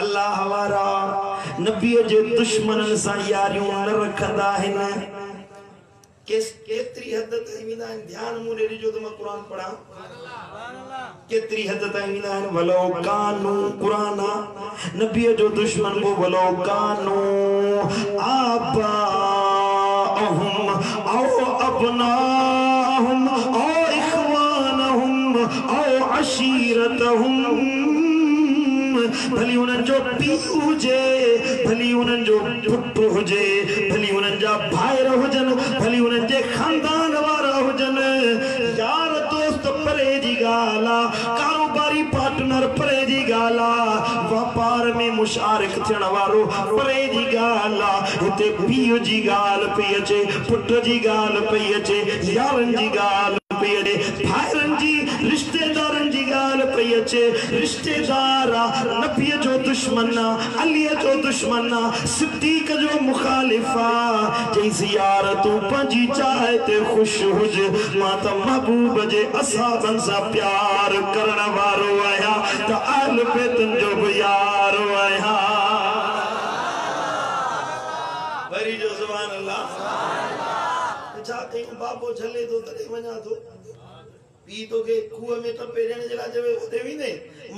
अल्लाह वारा नबी जे दुश्मनन सा यारियों न रखंदा हिन केतरी हद ताईं विंदा आहिनि ध्यान मूं ॾे ॾिजो त मां क़ुरान पढ़ां केतरी हद ताईं विंदा आहिनि वलो कानू क़ुरान नबी जो दुश्मन वो वलो कानू आबा औ अबनाहुम औ इखवानहुम औ अशीरतहुम भली उन्हनि जो पीउ हुजे भली उन्हनि जो पुटु हुजे भली उन्हनि जा भाइर हुजनि भली उन्हनि जे खानदान वारा हुजनि यार दोस्त परे जी ॻाल्हि आहे कारोबारी पार्टनर परे जी ॻाल्हि आहे वापार में मुशारिक थियण वारो परे जी ॻाल्हि आहे हिते पीउ जी ॻाल्हि पई अचे पुट जी ॻाल्हि पई अचे यारनि जी ॻाल्हि पई अचे भाइरनि जी रिश्तेदारनि जी ॻाल्हि पई अचे रिश्तेदार नबी जो दुश्मन अली जो दुश्मन सिद्दीक जो मुखालिफा जैसी यार तू पंजी चाहे ते खुश हुज मां त महबूब जे असहाबन सा प्यार करण वारो आया त आल बैतन जो भी यार आया वरी जो सुभान अल्लाह छा कयूं बाबो झले तो तॾहिं वञा थो पी तो के कुएं में टपे ॾियण जे लाइ चवे उते वेंदे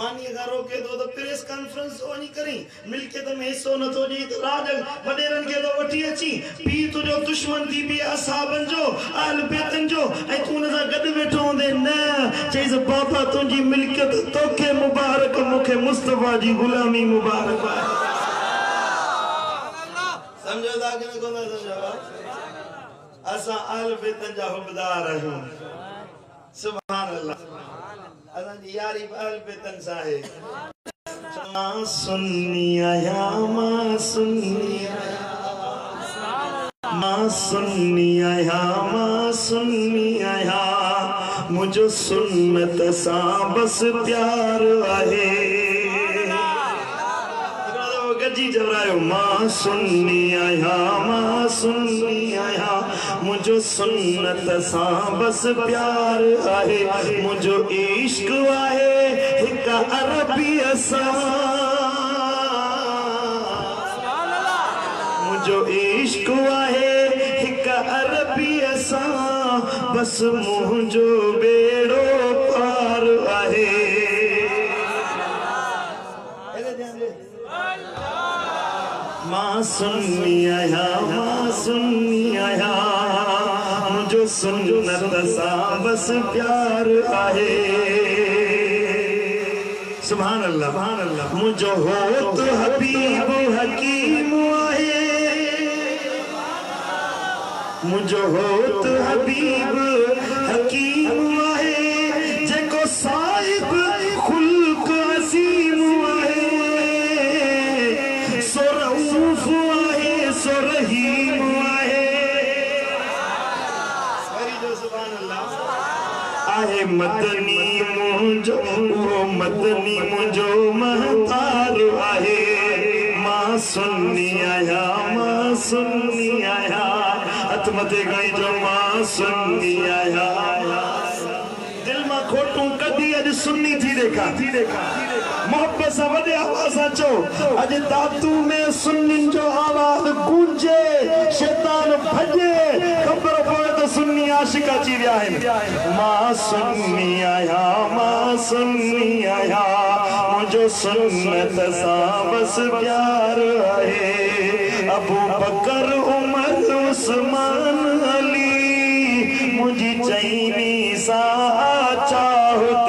मानीअ खां रोके थो त प्रेस कॉन्फ्रेंस तो वञी करी मिल्कियत में हिसो नथो ॾिए त राज वॾेरनि खे तो वठी अची पी तुंहिंजो दुश्मन थी बि असहाबनि जो अहल बैतनि जो ऐं तूं हुन सां गॾु वेठो हूंदे न चईसि बाबा तुंहिंजी मिल्कियत तोखे मुबारक मूंखे मुस्तफा जी गुलामी मुबारक समझो था कि न कोन समझो असां अहल बैतनि जा हुबदार आहियूं सुभान अल्लाह असां जी यारी अहल बैतन सा है मां सुन्नी आया मां सुन्नी आया मुझो सुन्नत सा बस प्यार आहे गजी जवरायो मां सुन्नी आया मुझो सुन्नत सा बस प्यार आहे मुझो इश्क आहे हिक अरबी सा मुझो इश्क आहे हिक अरबी सा बस मुझो बेड़ो पार आहे मां सुन्नी आया मुझो सुन्नत सा बस प्यार आहे सुभान अल्लाह मुझो हो तो हबीब हकीम आहे मुझो हो तो हबीब हकीम आहे जेको साहिब खुल्क असीम आहे सो रऊफ आहे सो रहीम आहे आहे मदनी मुझो महतार आहे मां सुन्नी आया हथ मथे गई जो मां सुन्नी आया दिल में खोटू कदी अज सुन्नी थी देखा मोहब्बत से वडे आवाज सां चो अज दातू में सुन्निन जो आवाज गूंजे शैतान भजे खबर पवे तो सुन्नी आशिक अची विया आहिनि मां सुन्नी आया मुझो सुन्नत सा बस प्यार आहे अबू बकर उमर उस्मान अली मुझी चईनी सा चाहत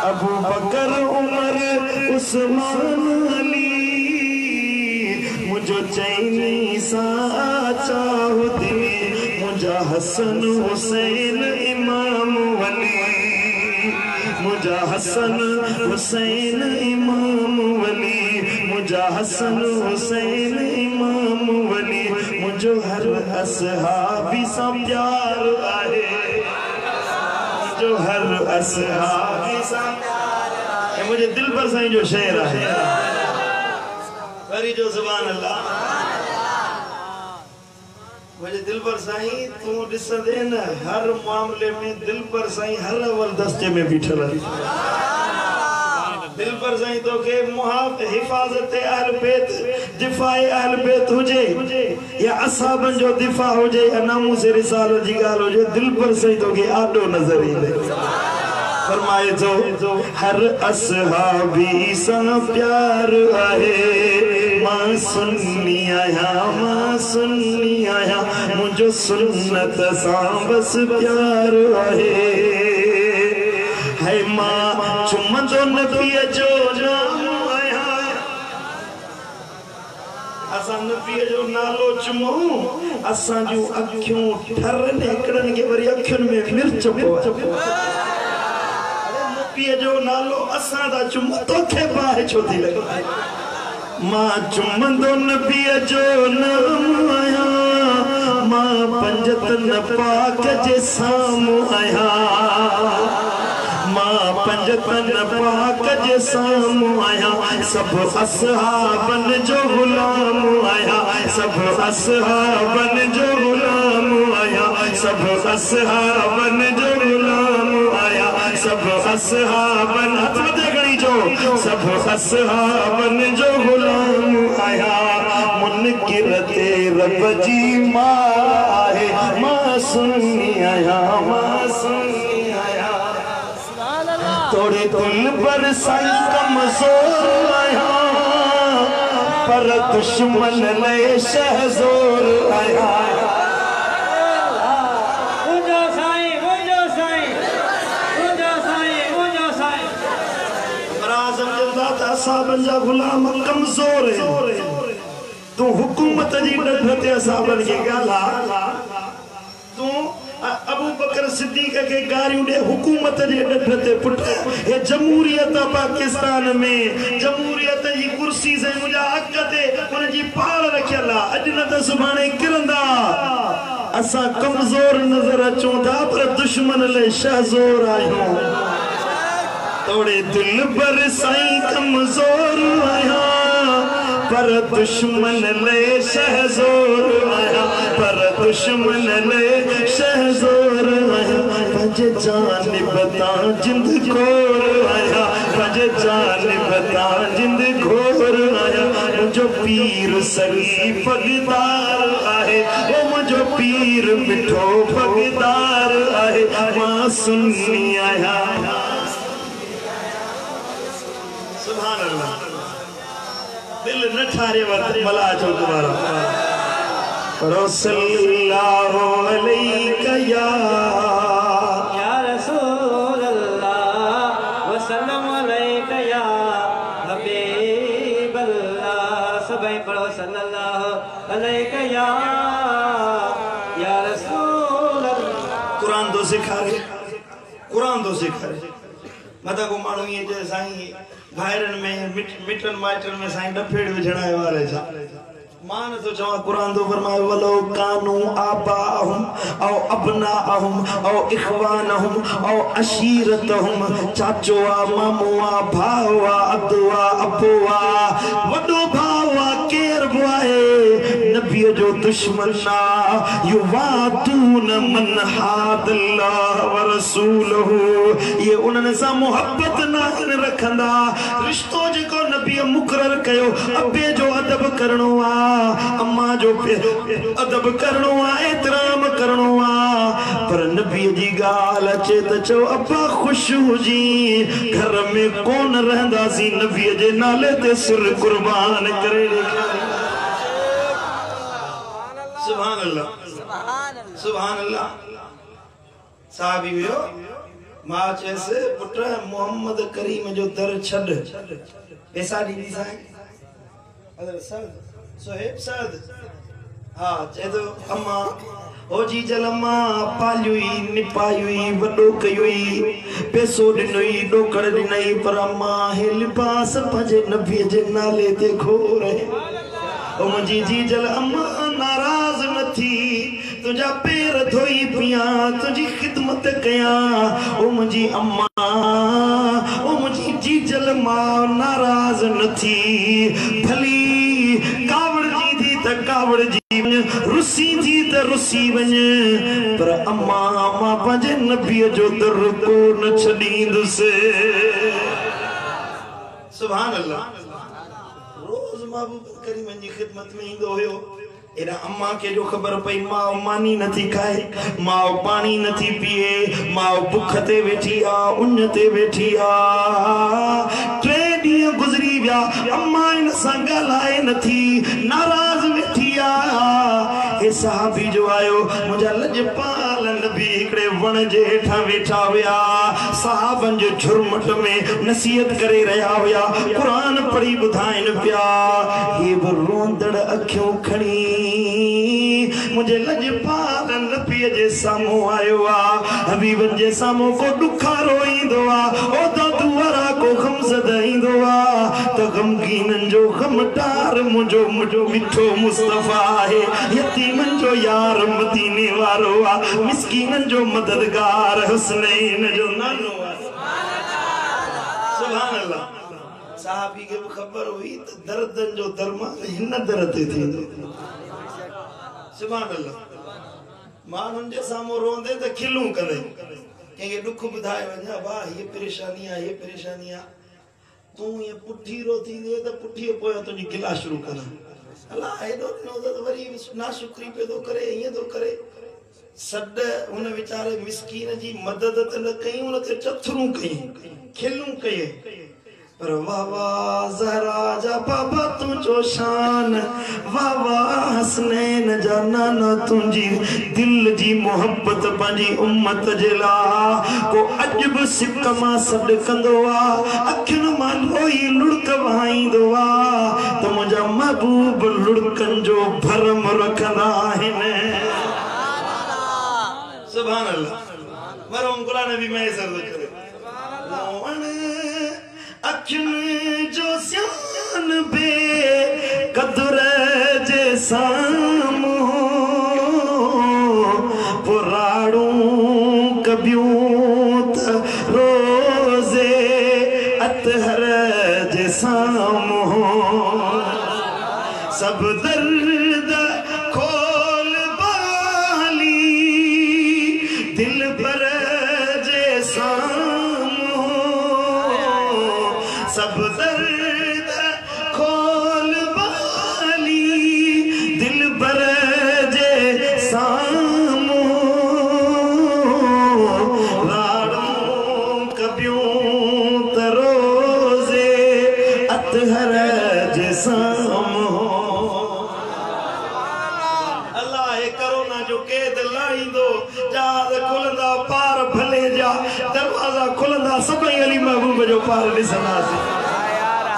अबू बकर उमर उस्मान अली मुझो चईनी सा चाहत मुझा हसन हुसैन इमाम वली मुझा हसन हुसैन इमाम वली मुझा हसन हुसैन इमाम वली मुझो हर असहाबी सा प्यार आहे मुझो हर असहाबी सा ये मुझे दिल पर साईं जो शेर आहे वरी जो सुभान अल्लाह मुझे दिल पर साईं तू ॾिसंदे न हर मामले में दिल पर साईं हर अवल दस्ते में बीठल दिल पर साईं तो के मुहाफ़ हिफाज़त अहल बैत दिफ़ाए अहल बैत हुजे या असहाबन जो दिफ़ा हुजे या नामूस रिसालत जी ॻाल्हि हुजे दिल पर साईं तो के आडो नज़र ईंदे फरमाए तो हर असहाबी सा प्यार आहे मां सुन्नी आया मुझो सुन्नत सा बस प्यार आहे है मां चुमंदो नबीअ जो नाम आया असां नबीअ जो नालो चुमो असां जूं अखियूं ठर निकरन के वरी अखियुन में मिर्च पो नबीअ जो नालो असां दा चुम तोखे बाहि छो थी लगे मां चुमंदो नबीअ जो नाम आया मां पंजतन पाक जे साम्हूं आया मां पंजतन पाक जे साम्हूं आया सब असहाबन जो गुलाम आया सब असहाबन जो गुलाम आया सब असहाबन जो गुलाम आया सब असहाबन गणी जो सब असहाबन जो गुलाम आया मुनकिर ते रब जी मां है मां सुन्नी आया तोड़े दिल पर साईं कमजोर आया पर दुश्मन ले शहजोर आया साहबन जा गुलाम कमजोर है तू हुकूमत जी डठ ते असाबन के गाला तू अबू बकर सिद्दीक के गारियों दे हुकूमत जे डठ ते पुट हे जमहूरियत पाकिस्तान में जमहूरियत जी कुर्सी से मुजा हक ते उन जी पाल रखियला अज न त सुभाणे किरंदा असा कमजोर नजर अचूं था पर दुश्मन ले शहजोर आयो तोड़े दिल पर साईं कमजोर आया पर दुश्मन ले शहजोर आया पर दुश्मन ले शहजोर आया पंज जानिब ता जिंद खोर आया पंज जानिब ता जिंद खोर आया मुझो पीर सगी पगदार आहे ओ मुझो पीर मिठो पगदार आहे मां सुन्नी आया सुभान अल्लाह दिल न ठारे वक्त भला जो तुम्हारा सल्लल्लाहु अलैहि या रसूल अल्लाह वसल्लम अलैका या हबीब अल्लाह सबई पढ़ो सल्लल्लाहु अलैका या रसूल अल्लाह कुरान तो सिखा रे मता को मानू ये जे साईं भाइरन में मिटन माइटन में साईं डफेड़ विझणाए वाले छा मान तो चवा कुरान तो फरमाए वलो कानू आबाहुम औ अबनाहुम औ इखवानहुम औ अशीरतहुम चाचोआ मामोआ भावा अदवा अबुआ वडो भावा केर बुआए नबी जो दुश्मन ना युवातून मन हादल्लाह व रसूलहु ये उनने सा मोहब्बत ना रखंदा रिश्तो जेको नबी मुकरर कयो अबे जो अदब करणो आ अम्मा जो अदब करणो आ एहतराम करणो आ पर नबी जी गाल अचे त चो अब्बा खुश हुजी घर में कौन रहंदा सी नबी जे नाले ते सिर कुर्बान करे सुभान अल्लाह सुभान अल्लाह साहबी वियो मां चेसे पुट मोहम्मद करीम जो दर छड पैसा दी साईं अदर सद सोहेब सद हां चे तो अम्मा ओ जी जलमा पालुई निपायुई वडो कयुई पैसो दिनई डोकड़ दिनई पर अम्मा हे लिबास पजे नबी जे नाले ते खोरे ओ मुंजी जी जल अम्मा नाराज न थी तुझा पैर धोई पिया तुझी खिदमत कया ओ मुंजी अम्मा ओ मुंजी जी जल मां नाराज न थी भली कावड़ जी थी त कावड़ जी रुसी थी त रुसी वञ पर अम्मा मां पंहिंजे नबीअ जो दर को न छॾींदुसि सुभान अल्लाह रोज महबूब करीम जी खिदमत में इंदो होयो एरा अम्मा के जो खबर पई मां मानी नथी खाए मां पानी नथी पिए मां भूख ते वेठी आ उन ते वेठी आ 3 ॾींहं गुजरी विया अम्मा इन सां ॻाल्हाए नथी नाराज वेठी आ हे सहाबी जो आयो मुझा लजपाल नबी हिकड़े वण जे हेठा वेठा हुया सहाबन जो झुरमट में नसीहत करे रहा हुया कुरान पढ़ी बुधाइन पिया ये रोंदड़ अखियों खणी मुझे लजपाल नबी जे सामो आयो आ हबीबन जे सामो को दुखारो इंदो आ ओ तो दुआरा को खमसद इंदो आ तो गमगीनन जो खमटार मुझो मिठो मुस्तफा है यतीमन जो यार मदीने वारो आ मिस्कीनन जो मददगार हुसनैन जो नानो आ सुभान अल्लाह साहबी के खबर हुई तो दर्दन जो दरमान हिन दर्द थी सुभान अल्लाह मानुन जे सामो रोंदे त खिलू करे के दुख बुधाए वना वाह ये परेशानी आ तू ये पुठी रोती दे त पुठी पोय तुजी गिला शुरू कर अल्लाह एडो नो त वरी ना शुक्री पे तो करे ये तो करे सड उन बेचारे मिस्कीन जी मदद त न कई उन ते चथरू कई खिलू कई पर वाह वाह ज़हरा जा बाबा तुझो शान वाह वाह हसनैन जा नाना तुझी दिल जी मोहब्बत पंहिंजी उम्मत जे ला को अजब सिक मां सॾ कंदो आ अखियुनि मां लोई लुड़क वहाईंदो आ त मुंहिंजा महबूब लुड़कनि जो भरम रखंदा आहिनि सुभान अल्लाह मरहूम गुलाम नबी मैं सर्द करे अखियुन जो सियान बे कदर जे सामो पुराड़ू कबियूं त रोज़े अतहर जे सामो सब दर्द खोल बाली दिल पर जे सामो सब दर्द खोल बाली दिल पर जे सामो राड़ों कबियूं त रोज़े अतहर जे सामो अल्लाह करोना जो कैद लाईंदो जहाज खुलंदा पार भले जा दरवाजा खुलंदा सभई अली महबूब जो पार ॾिसंदासीं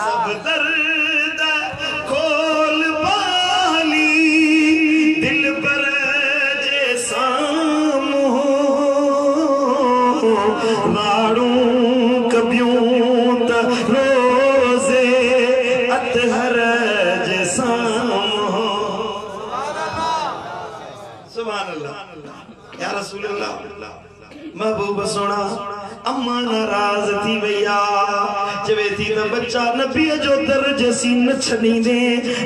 सब दर्द खोल बाली दिल पर जे सामो लाड़ू कबियूं त रोज़े अतहर जे सामो सुभान अल्लाह या रसूल अल्लाह महबूब सोना अम्मा नाराज थी भैया चवे थी न बच्चा नबी जो दर्जसी न छडींदे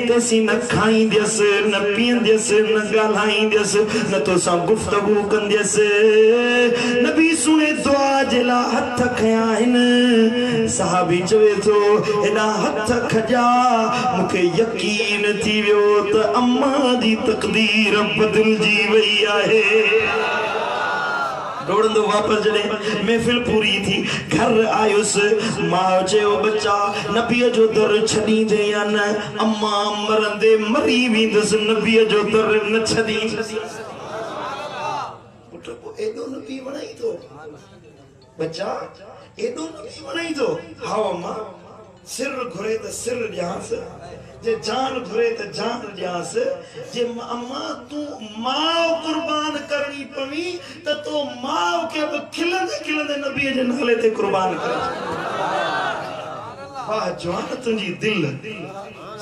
तेसी न खाईंदस न पींदस न गालाईंदस न तो सा गुफ्तगू कंदस नबी सुने दुआ जला हथ खया हिन सहाबी चवे तो एना हथ खजा मुके यकीन थी वियो त अम्मा जी तकदीर बदल जी वई आहे दौड़ंदो वापस जड़े महफिल पूरी थी घर आयुस मां चयो बच्चा नबी जो दर छडी दे या न अम्मा मरंदे मरी विंदस नबी जो दर न छडी पुट को एडो नबी वणाई तो बच्चा एडो नबी वणाई तो हां अम्मा सिर घुरे त सिर ॾियांस जे जान घुरे त जान ॾियांस जे अम्मा तू मां कुर्बान करनी पवी त तो मां के खिलंदे खिलंदे नबी जे नाले ते कुर्बान कर वाह जवान तुंजी दिल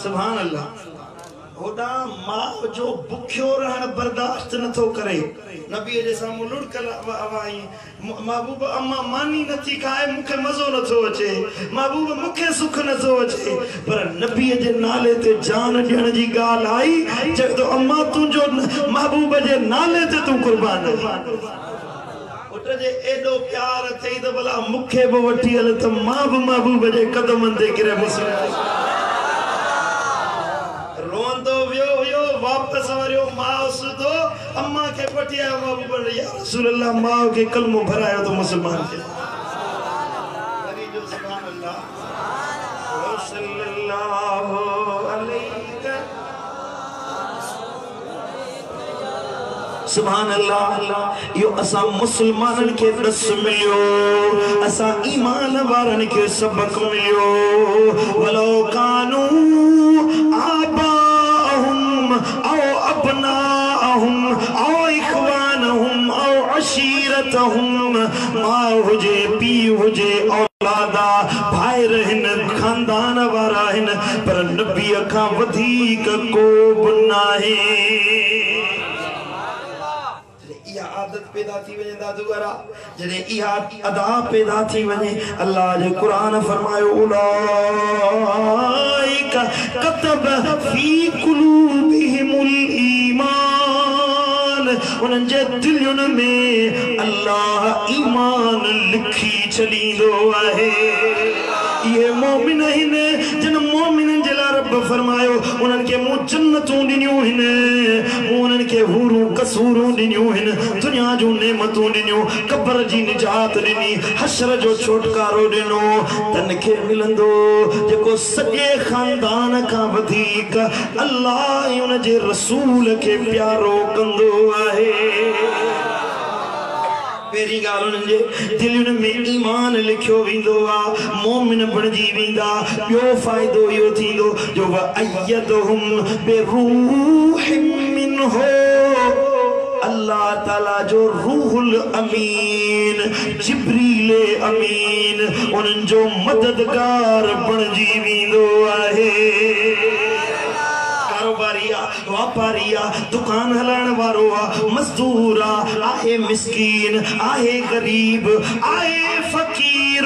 सुभान अल्लाह होड़ा मां जो भुखियो रहन बर्दाश्त न थो करे नबी जे सामू लुड़क आवाई महबूब अम्मा मानी नथी खाए मुखे मजो न थो अचे महबूब मुखे सुख न थो अचे पर नबी जे नाले ते जान ॾियण जी ॻाल्हि आई जब तो अम्मा तुंजो महबूब जे नाले ते तू कुर्बान पुट जे एडो प्यार थई तो भला मुखे भी वठी हल तो मां भी महबूब जे कदमन ते गिरे मुस्लिम रोंदो वियो वापस वरियो मां सुधो अम्मा के वठी आयो महबूब या रसूल अल्लाह मां के कलमो भरायो तो मुसलमान के करी जो सुभान अल्लाह सल्लल्लाहु अलैहि सुभान अल्लाह। यो असा मुसलमानन के दस मिलियो असा ईमान वारन के सबक मिलियो वलो कानू आबाहुम औ अबनाहुम औ इखवानहुम औ अशीरतहुम मां हुजे पी हुजे औलादा भाई रहन खानदान वारा हन पर नबी का वधिक को बनाए आदत पैदा थी वने दादूगरा जने इहा अदा पैदा थी वने अल्लाह जे कुरान फरमायो उलाइका कतब फी कुलूबिहिमुल ईमान उन जे दिलुन में अल्लाह ईमान लिखी चलींदो आहे ये मोमिन हिन जन मोमिन जला रब फरमायो उनन के मु जन्नतों दिनियो हिन उनन के हुरू कसूरों दिनियो हिन दुनिया जो नेमतों दिनियो कब्र जी निजात दिनी हशर जो छुटकारो दिनो तन के मिलंदो जेको सजे खानदान का वधीक अल्लाह उन जे रसूल के प्यारो कंदो आहे पेरी गाल जे दिलुन में ईमान लिखियो विंदो आ मोमिन बणजी विंदा यो फायदो यो थींदो जो व अयदहुम बिरूहिम मिनहु अल्लाह ताला जो रूहुल अमीन जिब्रील अमीन उन जो मददगार बणजी विंदो आहे कारोबारिया व्यापारिया दुकान हलाण वारो मजदूरा आहे मिस्कीन आहे गरीब आहे फकीर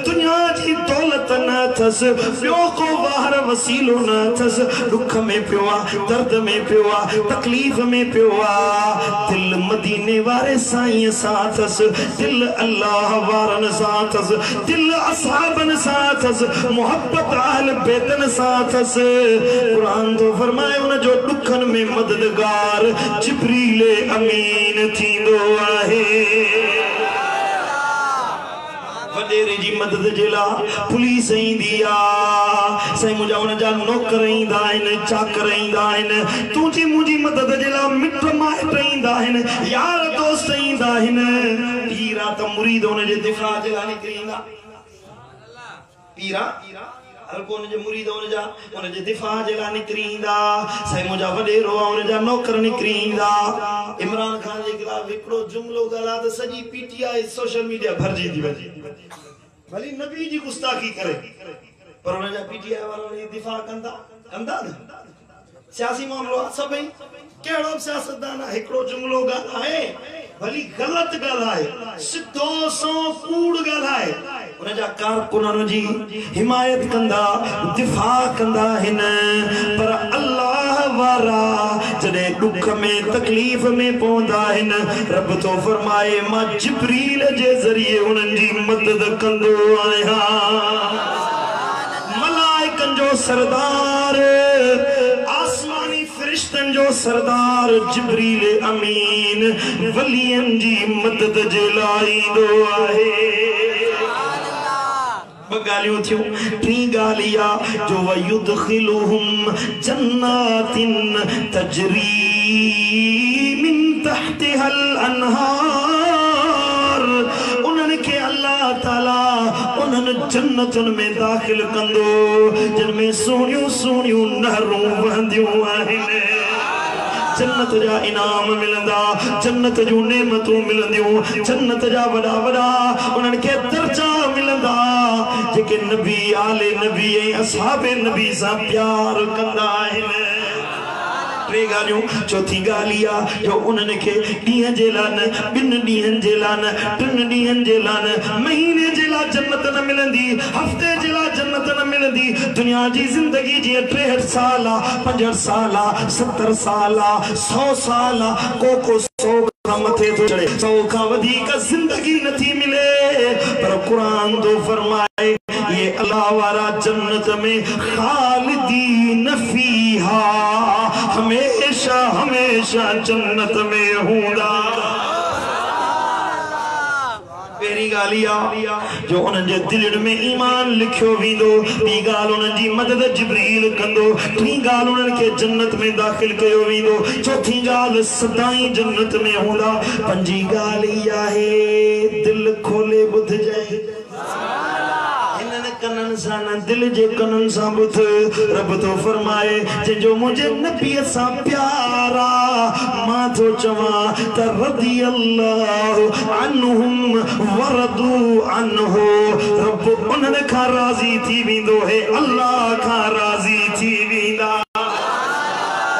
दुनिया जी दौलत न थस बियो को बाहर वसीलो न थस दुख में पियोआ दर्द में पियोआ तकलीफ में पियोआ दिल मदीने वारे साईं साथस दिल अल्लाह वारन साथस दिल असहाबन साथस मोहब्बत अहल बैतन साथस कुरान तो फरमाए उन जो दुखन में मददगार जिब्रील अमीन थींदो आहे वडेरे जी मदद जेला पुलिस इंदी आ सही मुजा उन जा नौकर इंदा आहिनि चाकर इंदा आहिनि तुंहिंजी मुंहिंजी मदद जेला मिट माइट इंदा आहिनि यार दोस्त इंदा आहिनि पीरा त मुरीद उन जे दिफा जेला निकरींदा पीरा हर को उन जे मुरीद उन जे दिफा जेला निकरींदा सही मुजा वडेरो उन जा नौकर निकरींदा इमरान खान जे खिलाफ हिकड़ो जुमलो गला त सजी पीटीआई सोशल मीडिया भरजी थी वञे भली नबी जी गुस्ताखी करे पर उन जा पीटीआई वाला ने दिफा कंदा न सियासी मामलो सभई केड़ो सियासतदान हिकड़ो जुमलो गलाए भली गलत गलाए सिद्धो सो कूड़ गलाए उन जा कारकुनन जी हिमायत कंदा दिफा कंदा हिन पर अल्लाह वारा जदे दुख में तकलीफ में पहुंदा हिन रब तो फरमाए मां जिब्रील जे जरिए उनन जी मदद कंदो आया मलाइकन जो सरदार आसमानी फरिश्तन जो सरदार जिब्रील अमीन वलियन जी मदद जे लाईंदो आहे बगालियों थियो टी गालिया जो वयुदखिलुहुम जन्नातिन तजरी मिन तहतिहल अनहार उनन के अल्लाह ताला उनन जन्नतन में दाखिल कंदो जिनमें सोनियूं सोनियूं नहरूं वहंदियूं आहिनि जन्नत जा इनाम मिलंदा जन्नत जो नेमतूं मिलंदियूं जन्नत जा वडा वडा उनन के दर्जा मिलंदा जेके नबी आले नबी ऐं असहाबे नबी सां प्यार कंदा आहिनि टे गालियूं चौथी गालिया जो उनन के ॾींहं जे लाइ न ॿिनि ॾींहंनि जे लाइ न टिनि ॾींहंनि जे लाइ न महीने जे लाइ जन्नत न मिलंदी हफ़्ते जे लाइ जन्नत न मिलंदी दुनिया जी ज़िंदगी जीअं 63 साल 65 साल 70 साल 100 साल को 100 मथे मथे तो चढ़े, 100 का अधिक जिंदगी नथी मिले, पर कुरान तो फरमाए ये अल्लाह वाला जन्नत में खालिदीन फीहा, हमेशा हमेशा जन्नत में हूंदा। पहिरीं ॻाल्हि जो उन्हनि जे दिलि में ईमान लिखियो वेंदो, ॿी ॻाल्हि उन्हनि जी मदद जिब्रील कंदो, टीं ॻाल्हि उन्हनि खे जन्नत में दाख़िल कयो वेंदो, चौथी ॻाल्हि सदाईं जन्नत में हूंदा, पंजी ॻाल्हि इहा आहे दिलि खोले ॿुधजाए, कनन सा न दिल जे कनन सा बुध। रब तो फरमाए जो मुझे नबी सा प्यारा, मां तो चवा त रदी अल्लाह अन्हुम वरदू अन्हु, रब उन्हनि खां राज़ी थी वेंदो है, अल्लाह खां राज़ी थी वेंदा,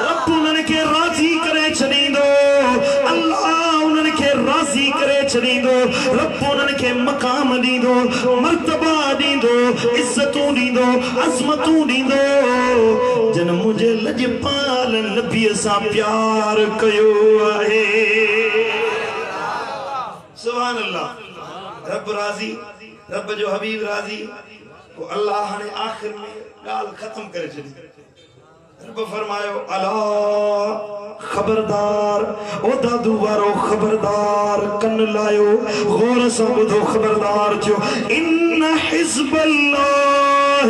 रब उन्हनि खे राज़ी करे छॾींदो, अल्लाह उन्हनि खे राज़ी करे छॾींदो, रब उन्हनि खे मक़ाम ॾींदो, मर्तबा ॾींदो, इज्जतूं ॾींदो, अज़मतूं ॾींदो, जन मुझे लजपाल नबीअ सां प्यार कयो आहे। सुभान अल्लाह। रब राज़ी, रब जो हबीब राज़ी, वो अल्लाह हाणे आखिर में ॻाल्हि ख़त्म करे छॾी। रब फरमायो अला खबरदार, ओ दादू वारो खबरदार, कन लायो गौर सां ॿुधो, खबरदार थियो, इन हिज़्बल्लाह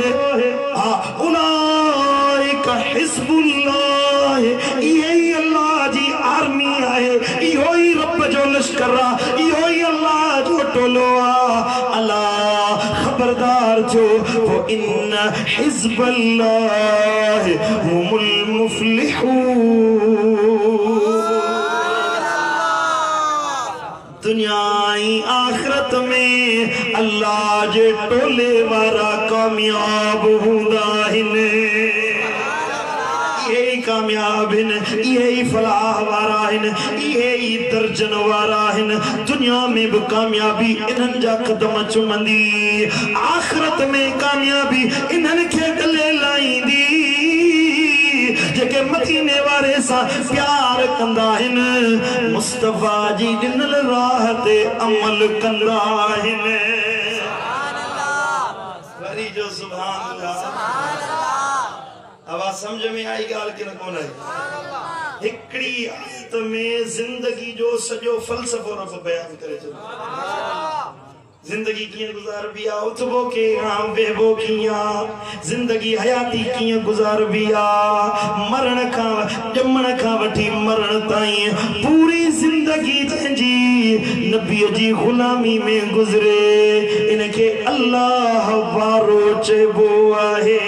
उलाइका हिज़्बुल्लाह, इहे ई अल्लाह जी आर्मी आहे, इहो ई रब जो लश्कर आहे, इहो ई अल्लाह जो टोलो आहे। अला खबरदार थियो, वो इन हिज़्बल्लाह हुमुल मुफ़्लिहून, दुनियाई आखिरत में अल्लाह जे टोले वारा कामयाब हूंदा आहिनि, यही कामयाब आहिनि, यही फलाह वारा आहिनि, यही दर्जन वारा आहिनि। दुनिया में भी कामयाबी इन्हनि जा कदम चुमंदी, आखिरत में कामयाबी इन्हनि खे गले लाईंदी, जेके मदीने वारे सां प्यार कंदा आहिनि, मुस्तफा जी ॾिनल राह ते अमल कंदा आहिनि। वरी जो सुभान अल्लाह। आवाज समझ में आई ॻाल्हि की न कोन आई? हिकिड़ी आयत में जिंदगी जो सॼो फ़लसफ़ो रब बयान करे छॾियो। जिंदगी किए गुजारबी आ, उठबो के आम बेबो किया, जिंदगी हयाती किए गुजारबी आ, मरण का जमण का वठी मरण ताईं पूरी जिंदगी जी नबी जी गुलामी में गुजरे, इनके अल्लाह वारो चेबो आहे,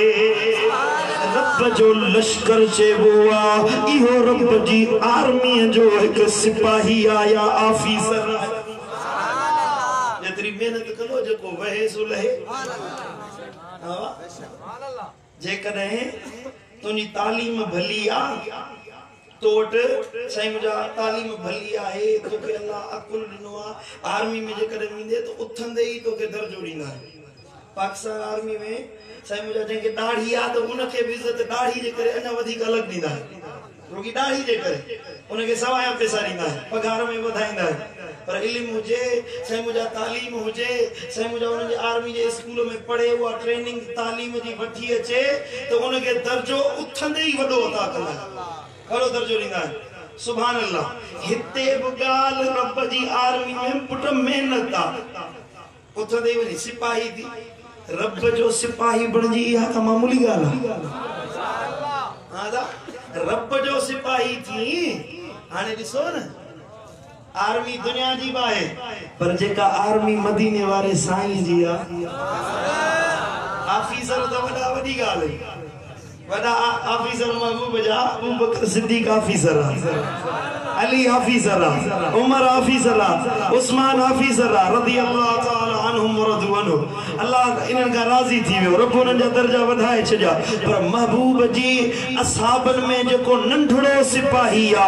रब जो लश्कर चेबो आ, इहो रब जी आर्मी जो एक सिपाही आया ऑफिसर मेहनत करो जो वहे सो लहे। जेकॾहिं तुंहिंजी तालीम भली आ, तो वटि साईं मुंहिंजा तालीम भली आहे, तोखे अल्लाह अकुल ॾिनो आहे, आर्मी में जेकॾहिं वेंदे तो उथंदे ई तोखे दर्जो ॾींदा। पाकिस्तान आर्मी में साईं मुंहिंजा जंहिंखे ॾाढ़ी आहे त उनखे बि इज़त ॾाढ़ी जे करे अञा वधीक अलॻि ॾींदा आहिनि, छोकी ॾाढ़ी जे करे उनखे सवाया पैसा ॾींदा आहिनि, पघार में वधाईंदा आहिनि। पर इल्म हुजे, साईं मुंहिंजा तालीम हुजे, साईं मुंहिंजा उन्हनि जे आर्मी जे स्कूल में पढ़े, उहा ट्रेनिंग तालीम जी वठी अचे त उनखे दर्जो उथंदे ई वॾो अता कंदा आहिनि, वॾो दर्जो ॾींदा आहिनि। सुभान अल्लाह। हिते बि ॻाल्हि रब जी आर्मी में पुट महिनत आहे, उथंदे ई वञी सिपाही थी, रब जो सिपाही बणिजी, इहा का मामूली ॻाल्हि आहे? रब जो सिपाही थी। हाणे ॾिसो न, आर्मी दुनिया जी बाहे, पर जेका आर्मी मदीने वारे साईं जी आ, ऑफिसर तो वॾा वॾी ॻाल्हि है, वॾा ऑफिसर महबूब जा अबू बकर सिद्दीक ऑफिसर आ, अली ऑफिसर आ, उमर ऑफिसर आ, उस्मान ऑफिसर आ, रज़ी अल्लाह ताला अन्हुम वरदू अन्हु। अल्लाह इन्हनि का राज़ी थी वियो, रब उन्हनि जा दर्जा वधाए छॾिया। पर महबूब जी असहाबन में जेको नंढड़ो सिपाही आ,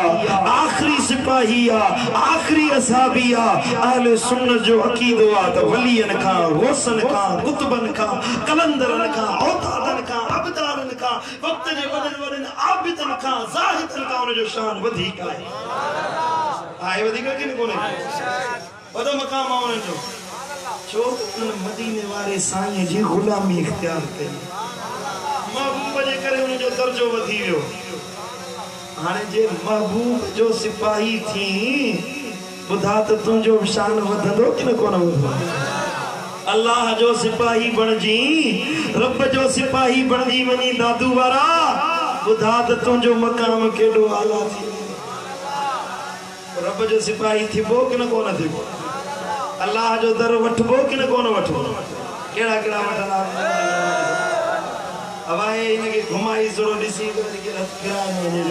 आखिरी सिपाही आ, आखिरी असहाबी आ, अहले सुन्नत जो अकीदो आ त वलियन खां, गौसन खां, कुतबन खां, कलंदरन खां, औतादन खां, अबदारन खां, वक्त जे वॾनि वॾनि आबिदन खां, ज़ाहिदन खां उन जो शान वधीक आहे। आए वधी के किन कोने वदो मकाम आवण जो छो मदीने वाले साईं जी गुलामी इख्तियार कई महबूब जे करे उन जो दर्जो वधी वियो हाने जे महबूब जो सिपाही थी बुधा तो तुझो शान वधंदो कि न कोन वधंदो अल्लाह जो सिपाही बणजी रब जो सिपाही बणजी वनी दादू वारा बुधा तो तुझो मकाम केडो आला थी रब जो सिपाही थिबो कि न कोन थिबो अल्लाह जो दर वठबो कि न कोन वठबो केड़ा केड़ा वठना हवाए इनके घुमाई जोरो दिसी करे के गिराए ने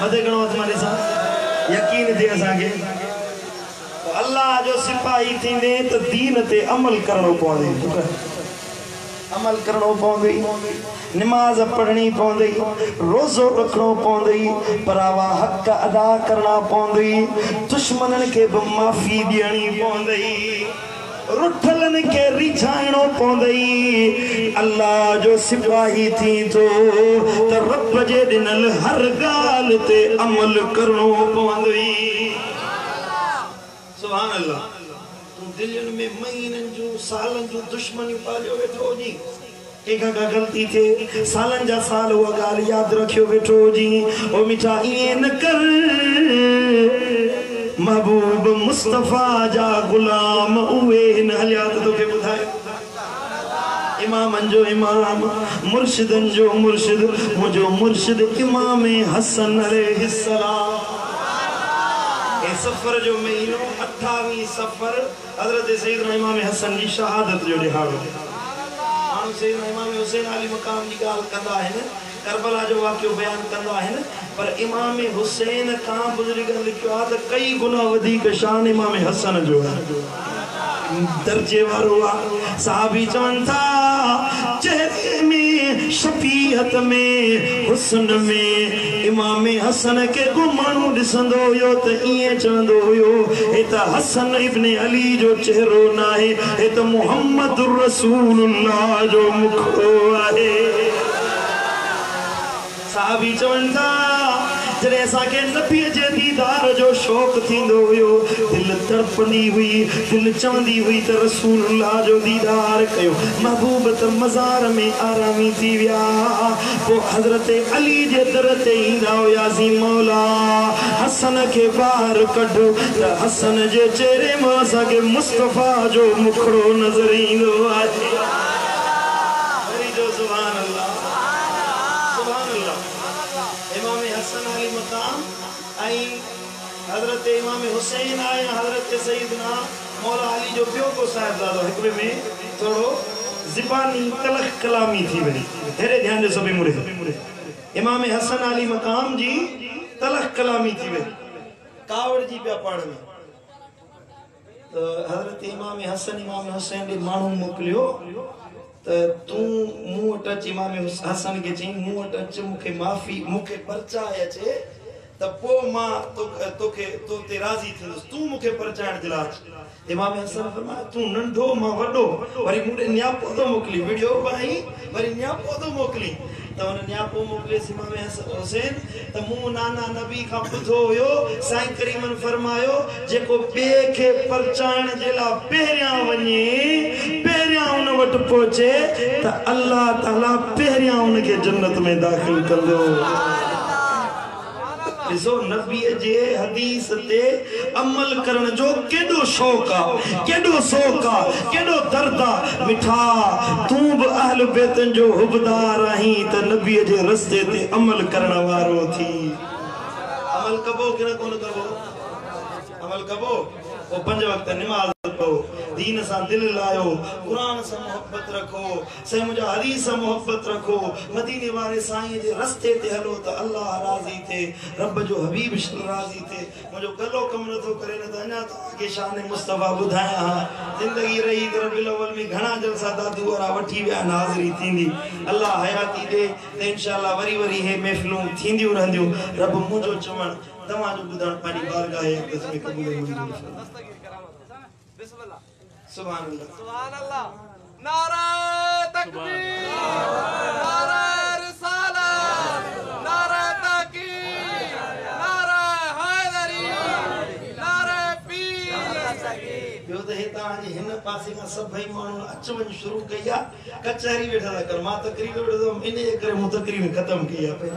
मदे गणो तुम्हारे साथ यकीन दे असाके अल्लाह जो सिपाही थींदे तो दीन ते अमल करणो पवंदे अमल करणो पवंदे नमाज पढ़नी पवंदी रोज़ो रखणो पवंदी परावा हक अदा करना पवंदी दुश्मनन के भी माफ़ी ॾियणी पवंदी रुठलन के रिझाइणो पवंदी अल्लाह जो सिपाही थी तो रब जे ॾिनल हर ॻाल्हि ते अमल करणो पवंदी सुभान अल्लाह तू दिलनि में महीननि जो सालनि जो दुश्मनी पालियो वेठो जी एक गलती थे सालन जा साल हुआ गाल याद रखियो बैठो जी ओ मिठा ये न कर महबूब मुस्तफा जा गुलाम उए न हलियात तो के बुधाए इमामन जो इमाम मुर्शिदन जो मुर्शिद मुझो मुर्शिद इमाम हसन अलैहिस्सलाम ए सफर जो महीनो 28 सफर हजरत सैयदना इमाम हसन जी शहादत जो दिहाड़ो सैयदना इमाम हुसैन अली मकाम की गाल कंदा है न करबला जो वाक़ियो बयान कंदा है न पर इमाम हुसैन का बुजुर्गन लिखियो आ त कई गुना वधिक शान इमाम हसन जो दर्जे वारो साहबी चवन था चेहरे में शफीयत में हुस्न में इमाम हसन के गुमानू दिसंदो यो त इए चंदो यो ए त हसन इब्ने अली जो चेहरो ना है ए त मुहम्मदुर रसूलुल्लाह जो मुखो आहे साहबी चवन था जरे असा के नबी जे दीदार जो शौक थींदो हुयो दिल तड़पंदी हुई दिल चांदी हुई त रसूलुल्लाह जो दीदार कयो महबूब त मजार में आरामी थी विया वो हजरत अली जे दर ते ईंदा हुयासी मौला हसन के बाहर कढो त हसन जे चेहरे मां असा के मुस्तफा जो मुखड़ो नजर ईंदो आहे जो सुभान अल्लाह हजरत इमाम हुसैन आए हजरत सैयदना मौला अली जो पियो को साहिबजादो हिकबे में थोड़ो ज़बानी तलख कलामी थी वही हेरे ध्यान दे सभी मुरे इमाम हसन अली मकाम जी तलख कलामी थी वही कावड़ जी पिया पढ़ में तो हजरत इमाम हुसैन दे मानू मोकलियो त तू मुंह टच इमाम हसन के चई मुंह टच मुखे माफी मुखे परचा अचे तपो मां तो ते राजी थी तू मुखे परचाण दिला इमाम हसन फरमाया तू नंढो मां वडो वरी मुडे न्यापो तो मोकली वीडियो भाई वरी न्यापो तो मोकली तो उन न्यापो मोकले इमाम हुसैन त मु नाना नबी का बुधो हुयो साईं करीमन फरमायो जेको बे के परचाण जेला पहरिया वने पहरिया उन वट पहुंचे त अल्लाह ताला पहरिया उन के जन्नत में दाखिल कंदो जो नबी जे हदीस ते अमल करण जो केडो शौक केडो शौक केडो दर्द मिठा तू भी अहल बैतन जो हुबदार आही त नबी जे रस्ते ते अमल करण वारो थी अमल कबो कि न कोन कबो अमल कबो ओ 5 वक्त नमाज पढ़ो दीन सा दिल लायो कुरान से मोहब्बत रखो से मुझा हदीस से मोहब्बत रखो मदीने वाले साईं जे रस्ते ते हलो त अल्लाह राजी थे रब जो हबीब राजी थे मुझो गलो कम न तो करे न त अना के शान मुस्तफा बुधाया जिंदगी रही रबीउल अव्वल में घणा जलसा दादू और वठी विया नाज़री थींदी अल्लाह हयाती दे ते इंशाअल्लाह वरी वरी हे महफिलूं थींदियूं रहंदियूं रब मुझो चवण तवा जो बुधण पानी बारगाह है किस्म कबूल मंजूर बिस्मिल्लाह सुभान अल्लाह नारा तकबीर नारा रिसालत नारा ताकीर नारा हैदरी नारा पासे का सब भाई मानू अचमन शुरू किया कचहरी बैठा कर मां तकरीर बैठो इने करे मु तकरीर खत्म किया पे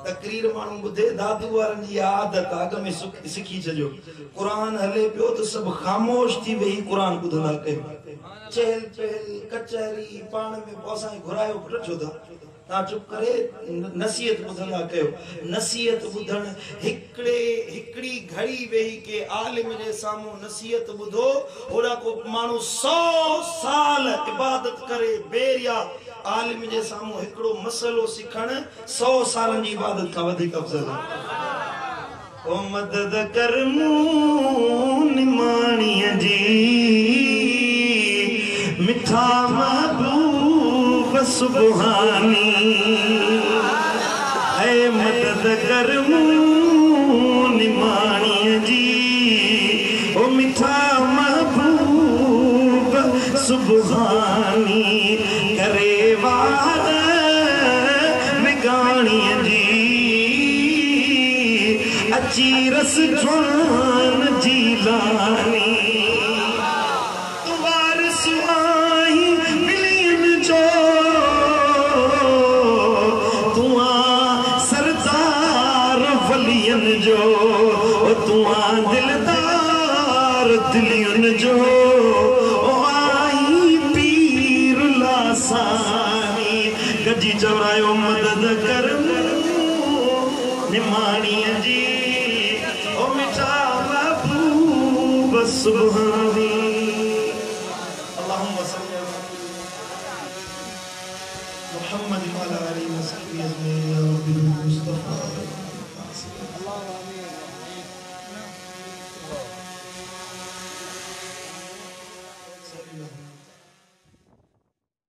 तकरीर मानू बुधे दादू वारन जी आदत आग में सिखी छजो कुरान हले पियो तो सब खामोश थी वही कुरान बुधना के चहल पहल कचहरी पाण में पोसा घुरायो रखो था ता चुप करे नसीहत बुधना कयो नसीहत बुधन हिकड़ी घड़ी वेही के आलिम जे सामू नसीहत बुधो ओड़ा को मानू 100 साल इबादत करे बेरिया आलिम जे सामू हिकड़ो मसलो सिखण 100 सालन जी इबादत का वधिक अफजल है। ओ मदद कर मून माणीअ जी मिठा महबूब सुबहानी ऐ मदद कर मून माणीअ जी ओ मिठा महबूब सुबहानी करे वाद निगाणीअ जी अची रस जवान जी लानी जो तुआ दिलदार दिलियन जो आई पीर लासानी गजी चवरायो मदद कर निमाणीअ जी ओ मिठा महबूब सुबहानी अल्लाहुम्मा सल्ली अला मुहम्मद व अला आलिहि व सह्बिहि अजमईन या रब्बी मुस्तफा।